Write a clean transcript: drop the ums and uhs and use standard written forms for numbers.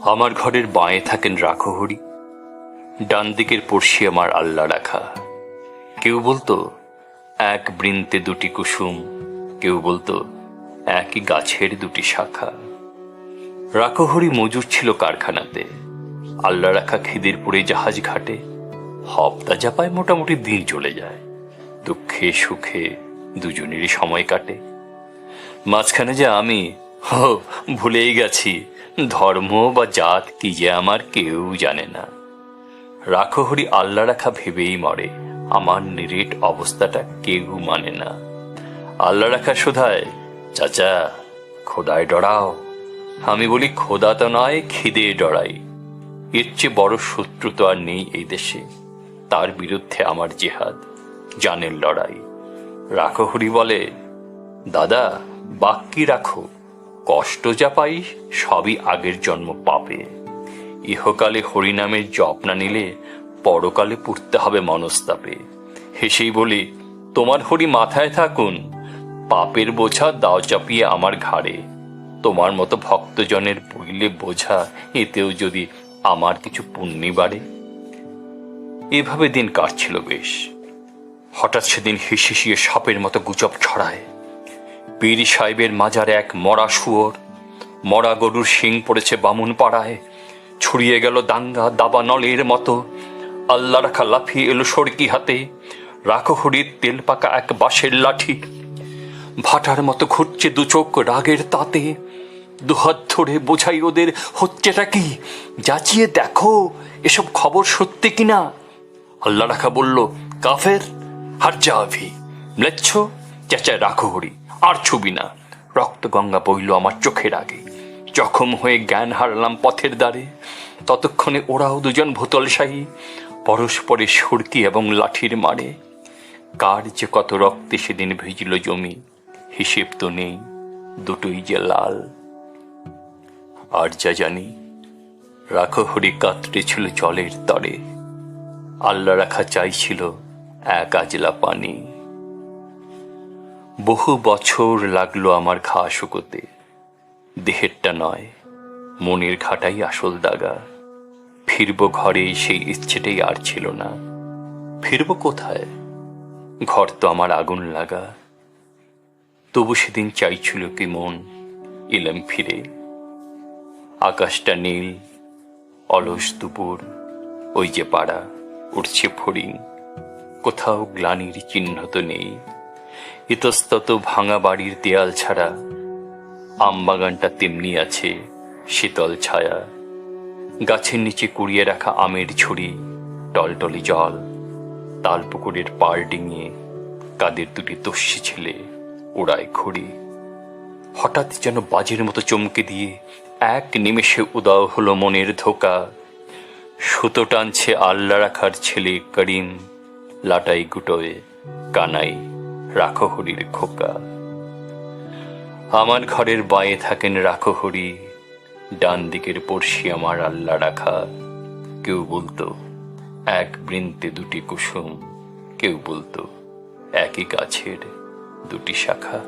আমার ঘরের বাঁয়ে থাকেন রাখহরি, ডান দিকের পড়শি আমার আল্লাহ রাখা। কেউ বলতো এক বৃন্তে দুটি কুসুম, কেউ বলতো একই গাছের দুটি শাখা। রাখহরি মজুর ছিল কারখানাতে, আল্লাহ রাখা খিদিরপুরে জাহাজ ঘাটে। হপ্তা জাপায় মোটামুটি দিন চলে যায়, দুঃখে সুখে দুজনেরই সময় কাটে। মাঝখানে যে আমি ভুলেই গেছি, ধর্ম বা জাত কি যে আমার কেউ জানে না। রাখহরি আল্লাহ রাখা ভেবেই মরে, আমার নিরেট অবস্থাটা কেউ মানে না। আল্লাহ রাখা শোধায়, চাচা খোদায় ডরাও। আমি বলি খোদা তো নয়, খিদে ডরাই। এর চেয়ে বড় শত্রু তো আর নেই এই দেশে, তার বিরুদ্ধে আমার জেহাদ, জানের লড়াই। রাখহরি বলে, দাদা বাক্যি রাখো, কষ্ট যা পাই সবই আগের জন্ম পাপে। ইহকালে হরিনামের জপ না নিলে পরকালে পুড়তে হবে মনস্তাপে। হেসেই বলি, তোমার হরি মাথায় থাকুন, পাপের বোঝা দাও চাপিয়ে আমার ঘাড়ে। তোমার মতো ভক্তজনের বইলে বোঝা, এতেও যদি আমার কিছু পুণ্যি বাড়ে। এভাবে দিন কাটছিল বেশ। হঠাৎ সেদিন হিসিয়ে সাপের মতো গুজব ছড়ায়, পীর সাহেবের মাজারে এক মরা শুয়োর, মরা গরুর শিং পড়েছে বামুন পাড়ায়। ছড়িয়ে গেল দাঙ্গা দাবা নলের মতো, আল্লাহ রাখা লাফিয়ে এলো সড়কি হাতে। রাখহরির তেল পাকা এক বাঁশের লাঠি, ভাটার মতো ঘুরছে দু চোখ রাগের তাতে। দুহাত ধরে বোঝাই ওদের, হচ্ছেটা কি যাচিয়ে দেখো, এসব খবর সত্যি কিনা। আল্লাহ রাখা বলল, কাফের হার যাবি ম্লেচ্ছ। চেঁচায় রাখহরি, আর ছবি না। রক্ত গঙ্গা বইল আমার চোখের আগে, জখম হয়ে জ্ঞান হারালাম পথের দ্বারে। ততক্ষণে ওরাও দুজন ভূতলশাহী, পরস্পরে সুরকি এবং লাঠির মারে। কার যে কত রক্তে সেদিন ভিজল জমি, হিসেব তো নেই, দুটোই যে লাল। আর যা জানি, রাখহরি কাতরে ছিল জলের তরে, আল্লাহ রাখা চাইছিল এক আজলা পানি। বহু বছর লাগলো আমার ঘা শুকোতে, দেহেরটা নয় মনের ঘাটাই আসল দাগা। ফিরব ঘরে সেই ইচ্ছেটাই আর ছিল না। ফিরব কোথায়, ঘর তো আমার আগুন লাগা। তবু সেদিন চাইছিল কি মন, এলাম ফিরে। আকাশটা নীল, অলস দুপুর, ওই যে পাড়া উঠছে ফড়িং। কোথাও গ্লানির চিহ্ন তো নেই, ইতস্তত ভাঙা বাড়ির দেয়াল ছাড়া। আমবাগানটা তেমনি আছে, শীতল ছায়া। গাছের নিচে কুড়িয়ে রাখা আমের ঝুড়ি, টলটলি জল। তাল পুকুরের পাড় ডিঙিয়ে কাদের দুটি তস্যি ছেলে ওড়ায় ঘুড়ি। হঠাৎ যেন বাজের মতো চমকে দিয়ে এক নিমেষে উদাও হলো মনের ধোকা। সুতো টানছে আল্লাহ রাখার ছেলে করিম, লাটাই গুটোয় কানাই রাখহরির খোকা। আমার ঘরের বাঁয়ে থাকেন রাখহরি, ডান দিকের পড়শি আমার আল্লাহ রাখা। কেউ বলতো এক বৃন্তে দুটি কুসুম, কেউ বলতো একই গাছের দুটি শাখা।